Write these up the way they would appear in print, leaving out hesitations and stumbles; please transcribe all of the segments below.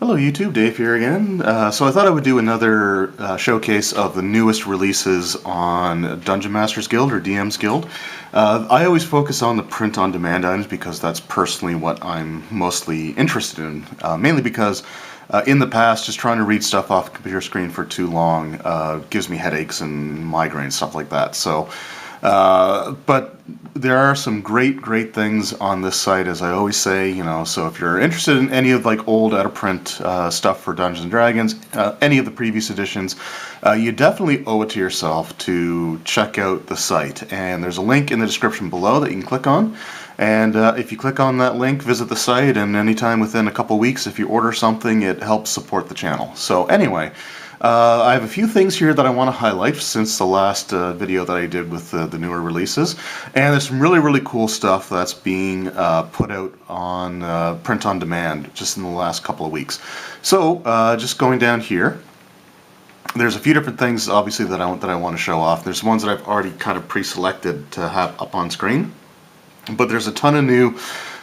Hello YouTube, Dave here again. So I thought I would do another showcase of the newest releases on Dungeon Masters Guild or DM's Guild. I always focus on the print-on-demand items because that's personally what I'm mostly interested in. Mainly because in the past, just trying to read stuff off a computer screen for too long gives me headaches and migraines, stuff like that. So, but there are some great things on this site, as I always say, so if you're interested in any of like old out-of-print stuff for Dungeons & Dragons, any of the previous editions, you definitely owe it to yourself to check out the site. And there's a link in the description below that you can click on. And if you click on that link, visit the site, and anytime within a couple weeks, if you order something, it helps support the channel. So anyway, I have a few things here that I want to highlight since the last video that I did with the newer releases. And there's some really cool stuff that's being put out on print on demand just in the last couple of weeks. So just going down here, there's a few different things obviously that I want to show off. There's ones that I've already kind of pre-selected to have up on screen. But there's a ton of new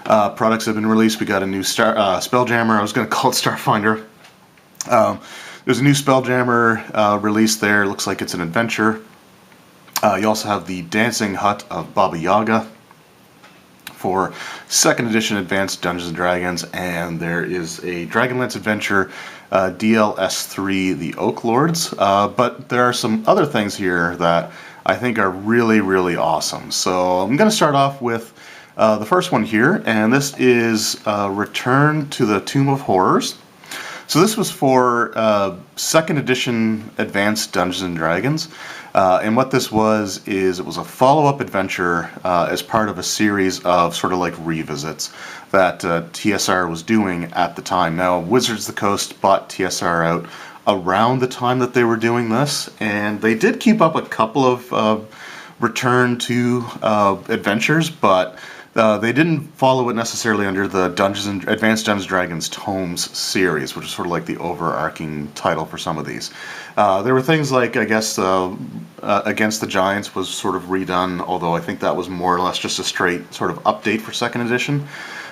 products that have been released. We got a new Spelljammer. I was going to call it Starfinder. There's a new Spelljammer released there. It looks like it's an adventure. You also have the Dancing Hut of Baba Yaga for 2nd edition Advanced Dungeons & Dragons. And there is a Dragonlance Adventure DLS3, the Oak Lords. But there are some other things here that I think are really awesome. So I'm going to start off with the first one here, and this is Return to the Tomb of Horrors. So this was for 2nd edition Advanced Dungeons & Dragons, and what this was is it was a follow-up adventure as part of a series of sort of like revisits that TSR was doing at the time. Now Wizards of the Coast bought TSR out around the time that they were doing this, and they did keep up a couple of return to adventures, but they didn't follow it necessarily under the Advanced Dungeons & Dragons Tomes series, which is sort of like the overarching title for some of these. There were things like, I guess, Against the Giants was sort of redone, although I think that was more or less just a straight sort of update for 2nd edition.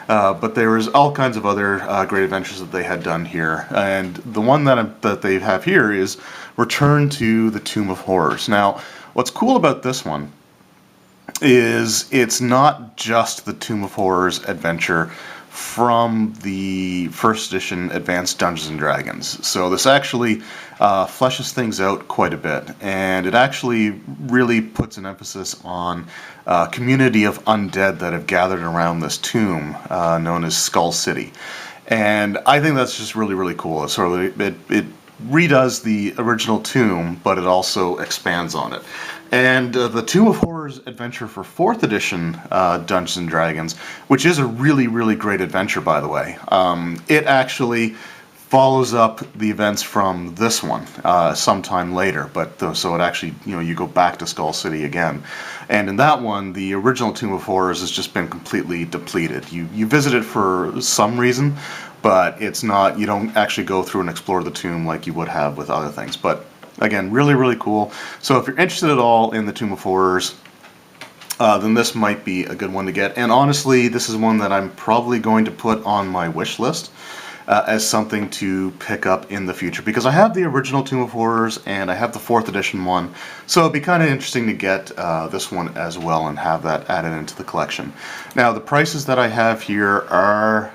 But there was all kinds of other great adventures that they had done here, and the one that they have here is Return to the Tomb of Horrors. Now, what's cool about this one is it's not just the Tomb of Horrors adventure from the 1st edition Advanced Dungeons & Dragons. So this actually fleshes things out quite a bit, and it actually really puts an emphasis on a community of undead that have gathered around this tomb known as Skull City. And I think that's just really cool. It sort of it redoes the original tomb, but it also expands on it. And the Tomb of Horrors adventure for 4th edition Dungeons & Dragons, which is a really great adventure, by the way, it actually follows up the events from this one sometime later. But so it actually, you go back to Skull City again. And in that one, the original Tomb of Horrors has just been completely depleted. You visit it for some reason, but it's not, you don't actually go through and explore the tomb like you would have with other things. But again, really cool. So if you're interested at all in the Tomb of Horrors, then this might be a good one to get. And honestly, this is one that I'm probably going to put on my wish list as something to pick up in the future, because I have the original Tomb of Horrors and I have the 4th edition one, so it'd be kind of interesting to get this one as well and have that added into the collection. Now, the prices that I have here are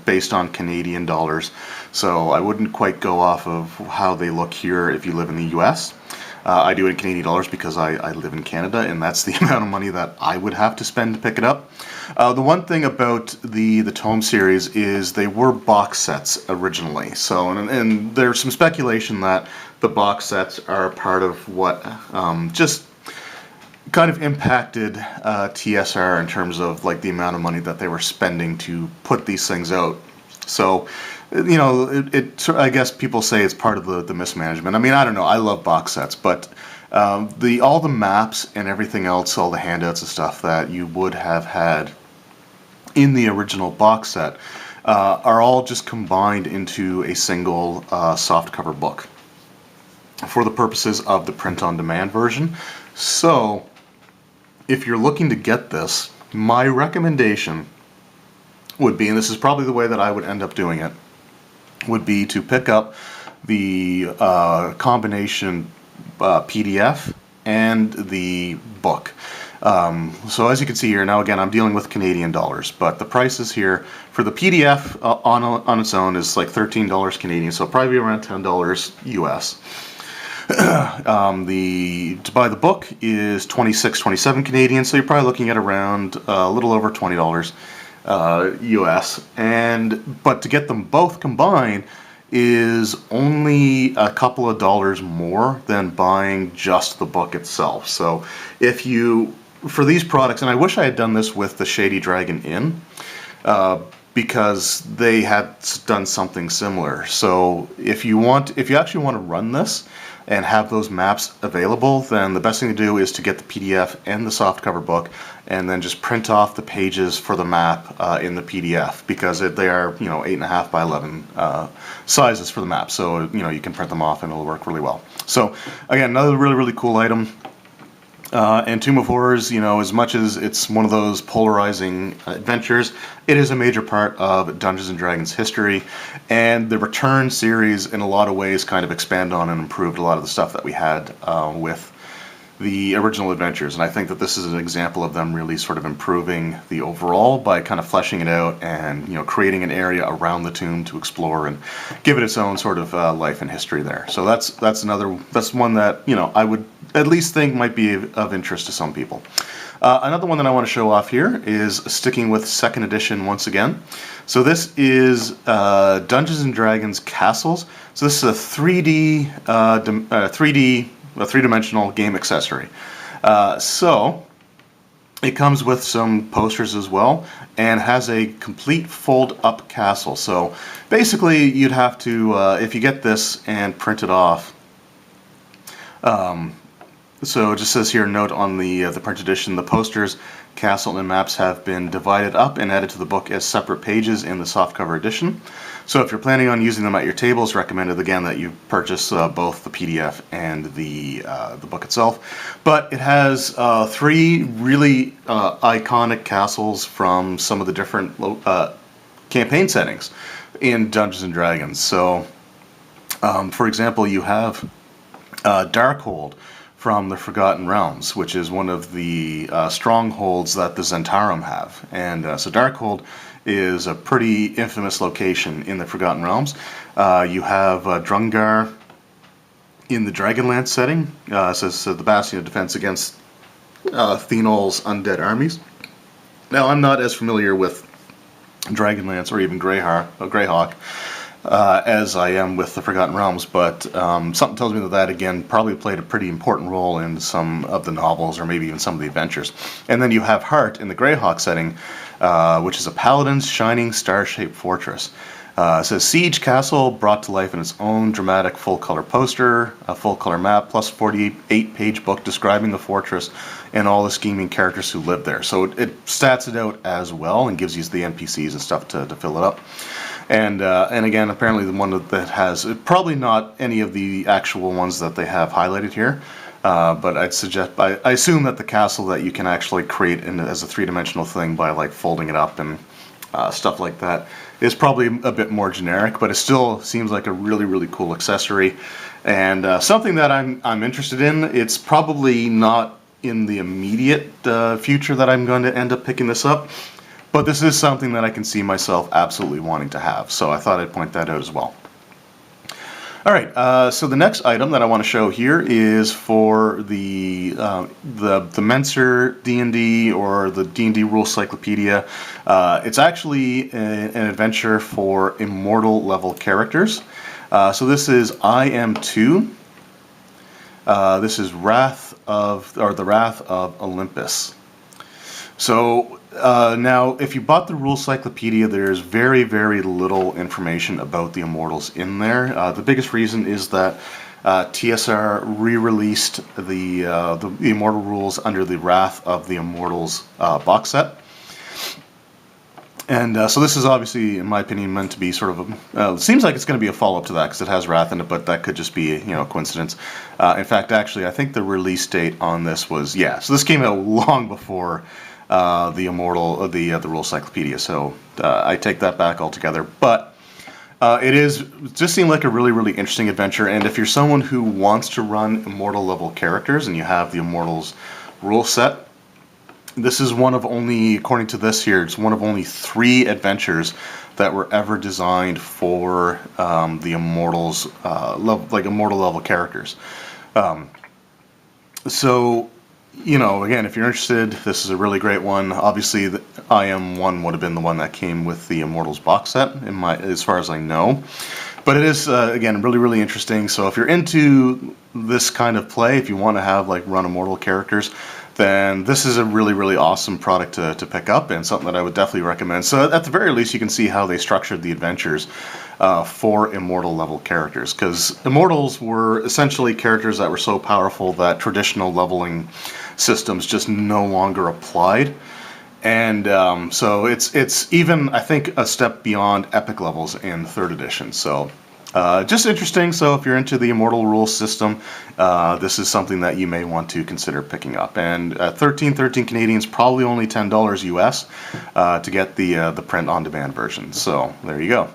based on Canadian dollars, so I wouldn't quite go off of how they look here if you live in the US. I do it in Canadian dollars because I live in Canada, and that's the amount of money that I would have to spend to pick it up. The one thing about the Tome series is they were box sets originally. So, and there's some speculation that the box sets are part of what just kind of impacted TSR in terms of like the amount of money that they were spending to put these things out. So, I guess people say it's part of the mismanagement. I mean, I don't know. I love box sets, but all the maps and everything else, all the handouts and stuff that you would have had in the original box set are all just combined into a single softcover book for the purposes of the print-on-demand version. So, if you're looking to get this, my recommendation would be, and this is probably the way that I would end up doing it, would be to pick up the combination PDF and the book. So as you can see here, now again, I'm dealing with Canadian dollars, but the prices here for the PDF on its own is like $13 Canadian, so probably around $10 US. To buy the book is $26.27 Canadian, so you're probably looking at around a little over $20 US. But to get them both combined is only a couple of dollars more than buying just the book itself. So for these products, and I wish I had done this with the Shady Dragon Inn, because they had done something similar. So if you actually want to run this and have those maps available, then the best thing to do is to get the PDF and the softcover book, and then just print off the pages for the map in the PDF, because they are 8.5 by 11 sizes for the map. So you can print them off and it'll work really well. So again, another really, really cool item. And Tomb of Horrors, as much as it's one of those polarizing adventures, it is a major part of Dungeons & Dragons history, and the Return series in a lot of ways kind of expand on and improved a lot of the stuff that we had with the original adventures. And I think that this is an example of them really sort of improving the overall by kind of fleshing it out and creating an area around the tomb to explore and give it its own sort of life and history there. So that's one that I would at least think might be of interest to some people. Another one that I want to show off here is sticking with 2nd edition once again. So this is Dungeons & Dragons Castles. So this is a 3-dimensional game accessory. So it comes with some posters as well, and has a complete fold-up castle. So basically, you'd have to, if you get this and print it off, so it just says here, note on the print edition, the posters, castle, and maps have been divided up and added to the book as separate pages in the softcover edition. So if you're planning on using them at your table, it's recommended again that you purchase both the PDF and the book itself. But it has 3 really iconic castles from some of the different campaign settings in Dungeons & Dragons. So, for example, you have Darkhold from the Forgotten Realms, which is one of the strongholds that the Zentarum have. And so Darkhold is a pretty infamous location in the Forgotten Realms. You have Drungar in the Dragonlance setting. Says the bastion of defense against Thenol's undead armies. Now, I'm not as familiar with Dragonlance or even Greyhawk as I am with the Forgotten Realms, but something tells me that again probably played a pretty important role in some of the novels, or maybe even some of the adventures. And then you have Hart in the Greyhawk setting, which is a paladin's shining star-shaped fortress. It says Siege Castle brought to life in its own dramatic full-color poster, a full-color map, plus 48-page book describing the fortress and all the scheming characters who live there. So it stats it out as well and gives you the NPCs and stuff to fill it up. And again, apparently the one that has, probably not any of the actual ones that they have highlighted here, but I assume that the castle that you can actually create as a 3-dimensional thing by like folding it up and stuff like that is probably a bit more generic, but it still seems like a really, really cool accessory, and something that I'm interested in. It's probably not in the immediate future that I'm going to end up picking this up, but this is something that I can see myself absolutely wanting to have, so I thought I'd point that out as well. Alright, so the next item that I want to show here is for the Menser D&D, or the D&D Rule Cyclopedia. It's actually an adventure for immortal level characters. So this is I Am 2. This is the Wrath of Olympus. So now, if you bought the Rule Cyclopedia, there's very, very little information about the Immortals in there. The biggest reason is that TSR re-released the Immortal rules under the Wrath of the Immortals box set. And so this is obviously, in my opinion, meant to be sort of it seems like it's going to be a follow-up to that, because it has Wrath in it, but that could just be a coincidence. In fact, actually, I think the release date on this was, so this came out long before the Rule Cyclopedia, so I take that back altogether. But It just seemed like a really, really interesting adventure, and if you're someone who wants to run Immortal level characters and you have the Immortals rule set, this is one of only, according to this here, it's one of only 3 adventures that were ever designed for the Immortals, like Immortal level characters. So, you know, again, if you're interested, this is a really great one. Obviously, the IM1 would have been the one that came with the Immortals box set, as far as I know. But it is, again, really, really interesting. So if you're into this kind of play, if you want to have, like, run Immortal characters, then this is a really, really awesome product to pick up, and something that I would definitely recommend. So at the very least, you can see how they structured the adventures for Immortal level characters, because Immortals were essentially characters that were so powerful that traditional leveling systems just no longer applied. And so it's even, I think, a step beyond epic levels in 3rd edition. So just interesting. So if you're into the Immortal rules system, this is something that you may want to consider picking up. And 13 Canadian is probably only $10 US to get the print-on-demand version. So there you go.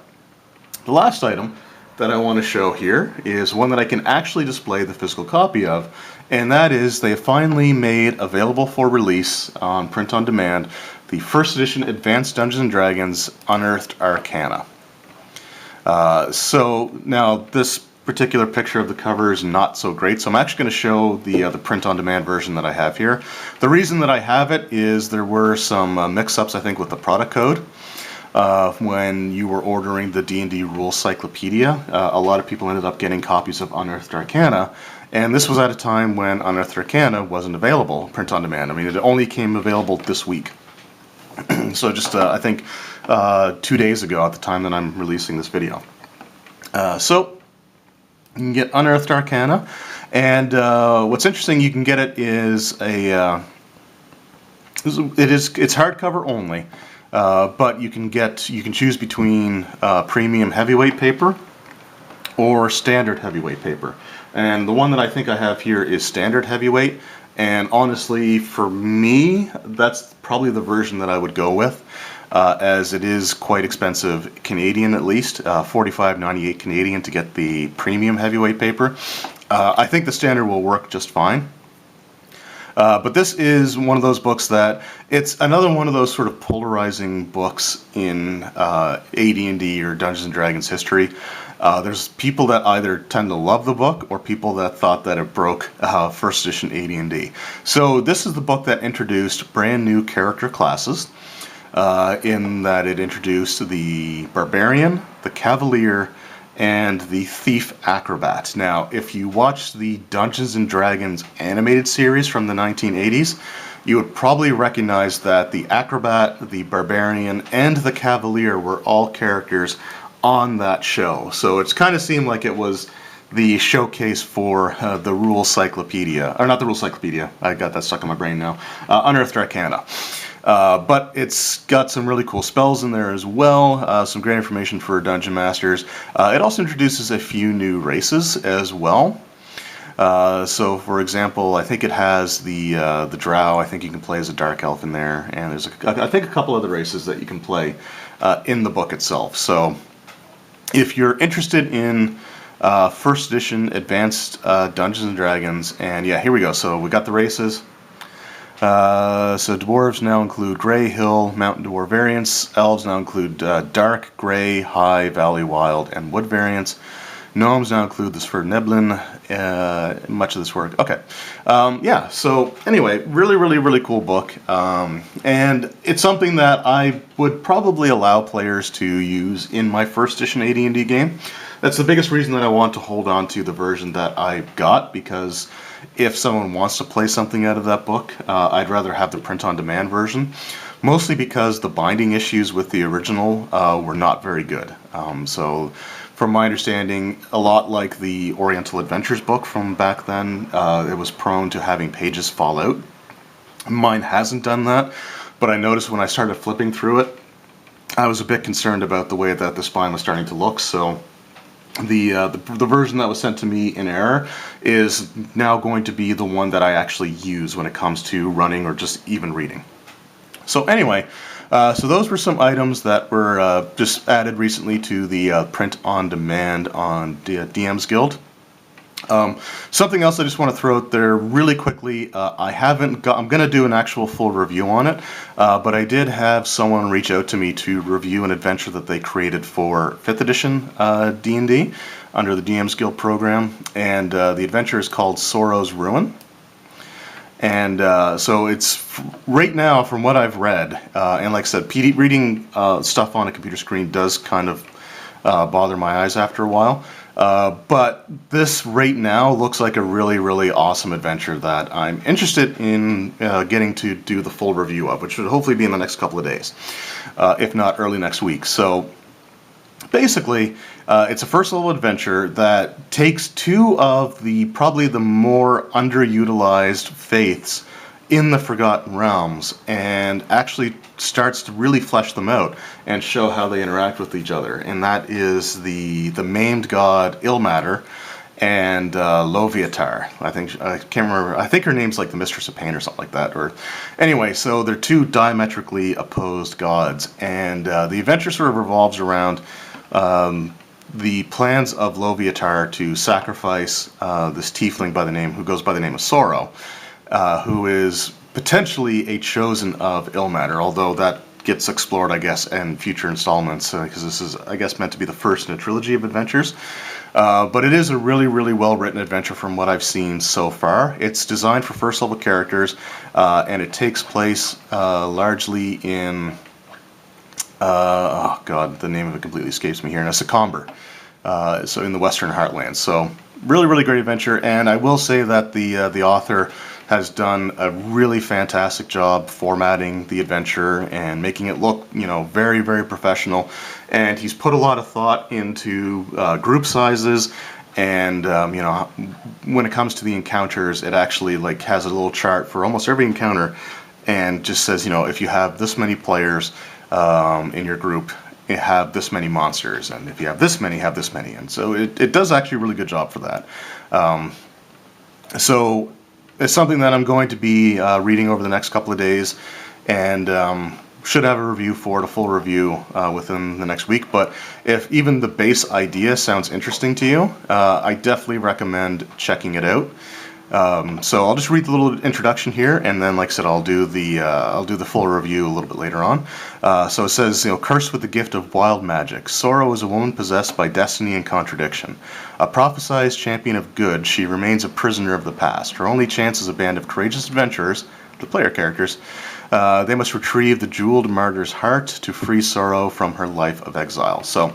The last item that I want to show here is one that I can actually display the physical copy of, and that is they finally made available for release on print-on-demand the 1st edition Advanced Dungeons & Dragons Unearthed Arcana. So now this particular picture of the cover is not so great, so I'm actually going to show the print-on-demand version that I have here. The reason that I have it is there were some mix-ups, I think, with the product code. When you were ordering the D&D Rules Cyclopedia, a lot of people ended up getting copies of Unearthed Arcana, and this was at a time when Unearthed Arcana wasn't available print-on-demand. I mean, it only came available this week. So just, I think, 2 days ago at the time that I'm releasing this video. So, you can get Unearthed Arcana, and what's interesting, you can get it is it's hardcover only, but you can choose between premium heavyweight paper or standard heavyweight paper. And the one that I think I have here is standard heavyweight, and honestly, for me, that's probably the version that I would go with, as it is quite expensive Canadian, at least, $45.98 Canadian to get the premium heavyweight paper. I think the standard will work just fine. But this is one of those books that, it's another one of those sort of polarizing books in AD&D or Dungeons & Dragons history. There's people that either tend to love the book or people that thought that it broke 1st edition AD&D. So this is the book that introduced brand new character classes, in that it introduced the Barbarian, the Cavalier, and the Thief Acrobat. Now, if you watch the Dungeons & Dragons animated series from the 1980s, you would probably recognize that the Acrobat, the Barbarian, and the Cavalier were all characters on that show. So it's kind of seemed like it was the showcase for the Rules Cyclopedia, or not the Rules Cyclopedia, I got that stuck in my brain now, Unearthed Arcana. But it's got some really cool spells in there as well, some great information for Dungeon Masters. It also introduces a few new races as well. So, for example, I think it has the Drow. I think you can play as a Dark Elf in there, and there's I think a couple other races that you can play in the book itself. So, if you're interested in 1st edition Advanced Dungeons & Dragons, and yeah, here we go. So we got the races. So dwarves now include Grey, Hill, Mountain Dwarf variants. Elves now include Dark, Grey, High, Valley, Wild, and Wood variants. Gnomes now include the Sverneblin, much of this work. Okay. Yeah, so anyway, really, really, really cool book. And it's something that I would probably allow players to use in my 1st edition AD&D game. That's the biggest reason that I want to hold on to the version that I got, because if someone wants to play something out of that book, I'd rather have the print-on-demand version, mostly because the binding issues with the original were not very good. So, from my understanding, a lot like the Oriental Adventures book from back then, it was prone to having pages fall out. Mine hasn't done that, but I noticed when I started flipping through it, I was a bit concerned about the way that the spine was starting to look, so the version that was sent to me in error is now going to be the one that I actually use when it comes to running or just even reading. So anyway, So those were some items that were just added recently to the print on demand on DM's Guild. Something else I just want to throw out there really quickly. I'm going to do an actual full review on it, but I did have someone reach out to me to review an adventure that they created for 5th edition D&D under the DM's Guild program, and the adventure is called Sorro's Ruin. And so it's right now, from what I've read, and like I said, reading stuff on a computer screen does kind of bother my eyes after a while. But this right now looks like a really, really awesome adventure that I'm interested in getting to do the full review of, which should hopefully be in the next couple of days, if not early next week. So basically, it's a first level adventure that takes two of probably the more underutilized faiths in the Forgotten Realms and actually starts to really flesh them out and show how they interact with each other. And that is the maimed god Ilmater and Loviatar. I can't remember. I think her name's like the Mistress of Pain or something like that. Or anyway, so they're two diametrically opposed gods, and the adventure sort of revolves around the plans of Loviatar to sacrifice this tiefling who goes by the name of Sorro, who is potentially a chosen of Ilmater, although that gets explored, I guess, in future installments, because this is, I guess, meant to be the first in a trilogy of adventures. But it is a really, really well-written adventure from what I've seen so far. It's designed for first-level characters, and it takes place largely in... oh god, the name of it completely escapes me here. Now, Secomber, so in the Western Heartlands. So really, really great adventure, and I will say that the author has done a really fantastic job formatting the adventure and making it look, very, very professional. And he's put a lot of thought into group sizes, and when it comes to the encounters, it actually has a little chart for almost every encounter, and just says, if you have this many players in your group, you have this many monsters, and if you have this many, and so it does actually a really good job for that. So it's something that I'm going to be reading over the next couple of days, and should have a review for it, a full review within the next week. But if even the base idea sounds interesting to you, I definitely recommend checking it out. So I'll just read the little introduction here, and then, like I said, I'll do the full review a little bit later on. So it says, cursed with the gift of wild magic, Sorro is a woman possessed by destiny and contradiction. A prophesized champion of good, she remains a prisoner of the past. Her only chance is a band of courageous adventurers, the player characters. They must retrieve the jeweled martyr's heart to free Sorro from her life of exile. So,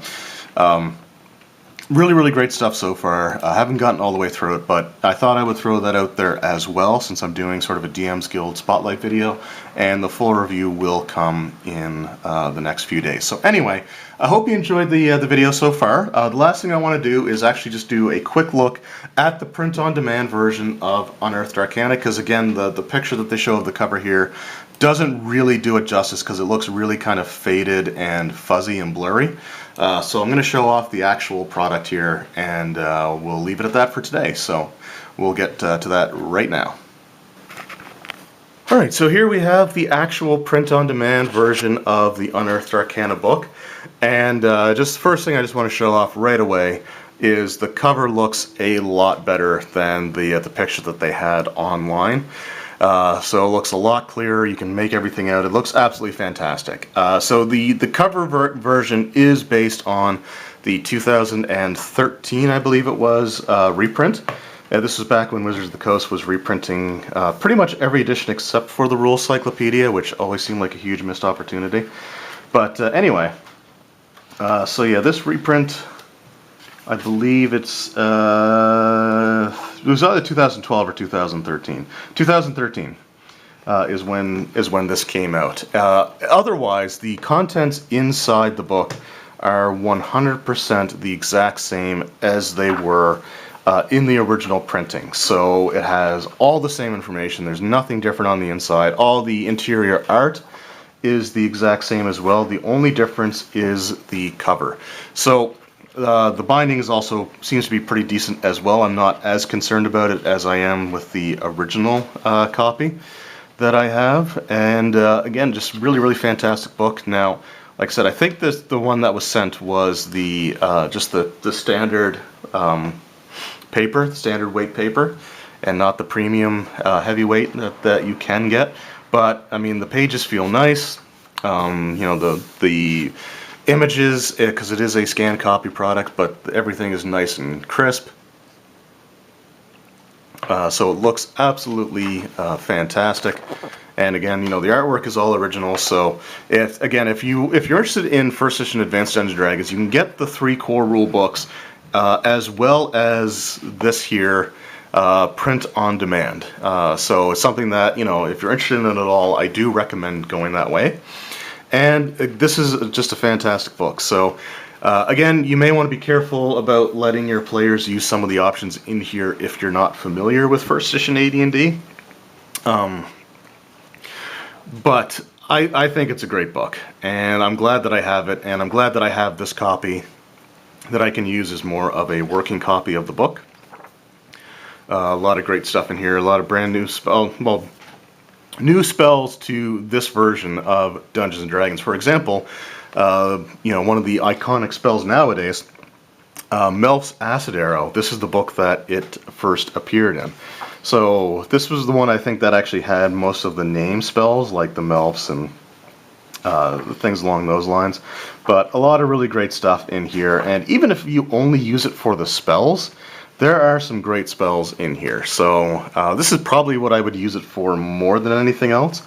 really, really great stuff so far. I haven't gotten all the way through it, but I thought I would throw that out there as well, since I'm doing sort of a DM's Guild spotlight video, and the full review will come in the next few days. So anyway, I hope you enjoyed the video so far. The last thing I want to do is actually just do a quick look at the print-on-demand version of Unearthed Arcana, because again, the picture that they show of the cover here doesn't really do it justice, because it looks really kind of faded and fuzzy and blurry. So I'm going to show off the actual product here, and we'll leave it at that for today. So we'll get to that right now. Alright, so here we have the actual print-on-demand version of the Unearthed Arcana book. And just the first thing I just want to show off right away is the cover looks a lot better than the picture that they had online. So it looks a lot clearer. You can make everything out. It looks absolutely fantastic. So the cover version is based on the 2013, I believe it was, reprint. This was back when Wizards of the Coast was reprinting pretty much every edition except for the Rules Cyclopedia, which always seemed like a huge missed opportunity. But anyway, so yeah, this reprint, I believe it was either 2012 or 2013. 2013 is when this came out. Otherwise, the contents inside the book are 100% the exact same as they were in the original printing. So it has all the same information. There's nothing different on the inside. All the interior art is the exact same as well. The only difference is the cover. So the binding is also seems to be pretty decent as well. I'm not as concerned about it as I am with the original copy. that I have, and again, just really fantastic book. Now, like I said, I think the one that was sent was the just the standard paper, the standard weight paper, and not the premium heavyweight that you can get. But I mean, the pages feel nice. You know, the images, because it is a scanned copy product, but everything is nice and crisp. So it looks absolutely fantastic, and again, you know, the artwork is all original. So if you're interested in first edition Advanced Dungeons and Dragons, you can get the 3 core rule books as well as this here print on demand. So it's something that, you know, if you're interested in it at all, I do recommend going that way. And this is just a fantastic book. So again, you may want to be careful about letting your players use some of the options in here if you're not familiar with first edition AD&D. But I think it's a great book, and I'm glad that I have it, and I'm glad that I have this copy that I can use as more of a working copy of the book. A lot of great stuff in here, a lot of brand new new spells to this version of Dungeons and Dragons. For example, you know, one of the iconic spells nowadays, Melf's Acid Arrow. This is the book that it first appeared in. So this was the one I think that actually had most of the name spells, like the Melfs and things along those lines. But a lot of really great stuff in here, and even if you only use it for the spells, there are some great spells in here. So this is probably what I would use it for more than anything else.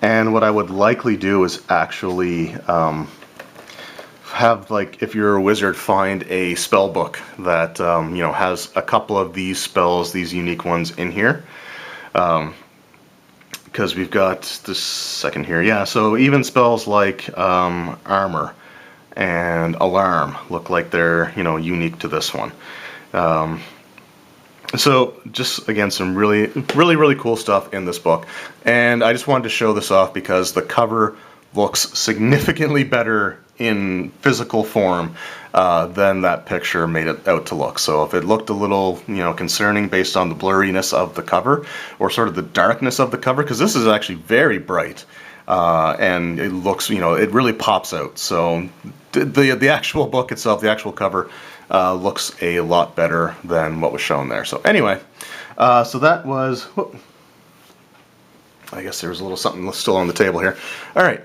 And what I would likely do is actually have, like, if you're a wizard, find a spell book that you know, has a couple of these spells, these unique ones in here. Because we've got this second here, yeah. So even spells like armor and alarm look like they're, you know, unique to this one. So just again, some really cool stuff in this book, and I just wanted to show this off because the cover looks significantly better in physical form than that picture made it out to look. So if it looked a little, you know, concerning based on the blurriness of the cover or sort of the darkness of the cover, because this is actually very bright and it looks, you know, it really pops out. So the actual book itself, the actual cover, looks a lot better than what was shown there. So anyway, so that was, whoop, I guess there's a little something still on the table here. All right.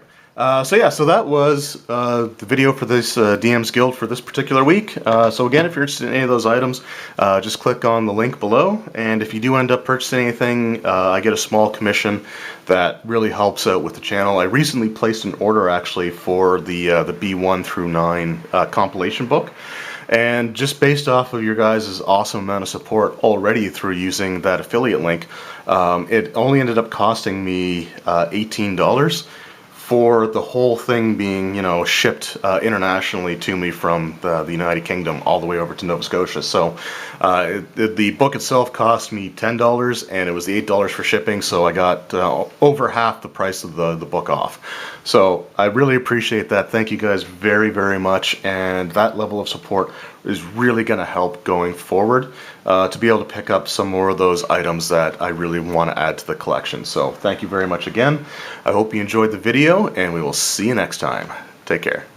So yeah, so that was the video for this DM's Guild for this particular week. So again, if you're interested in any of those items, just click on the link below, and if you do end up purchasing anything, I get a small commission that really helps out with the channel. I recently placed an order actually for the B1 through 9 compilation book. And just based off of your guys' awesome amount of support already through using that affiliate link, it only ended up costing me $18 for the whole thing being, you know, shipped internationally to me from the United Kingdom all the way over to Nova Scotia. So the book itself cost me $10, and it was the $8 for shipping, so I got over half the price of the book off. So I really appreciate that. Thank you guys very much, and that level of support is really going to help going forward to be able to pick up some more of those items that I really want to add to the collection. So thank you very much again. I hope you enjoyed the video, and we will see you next time. Take care.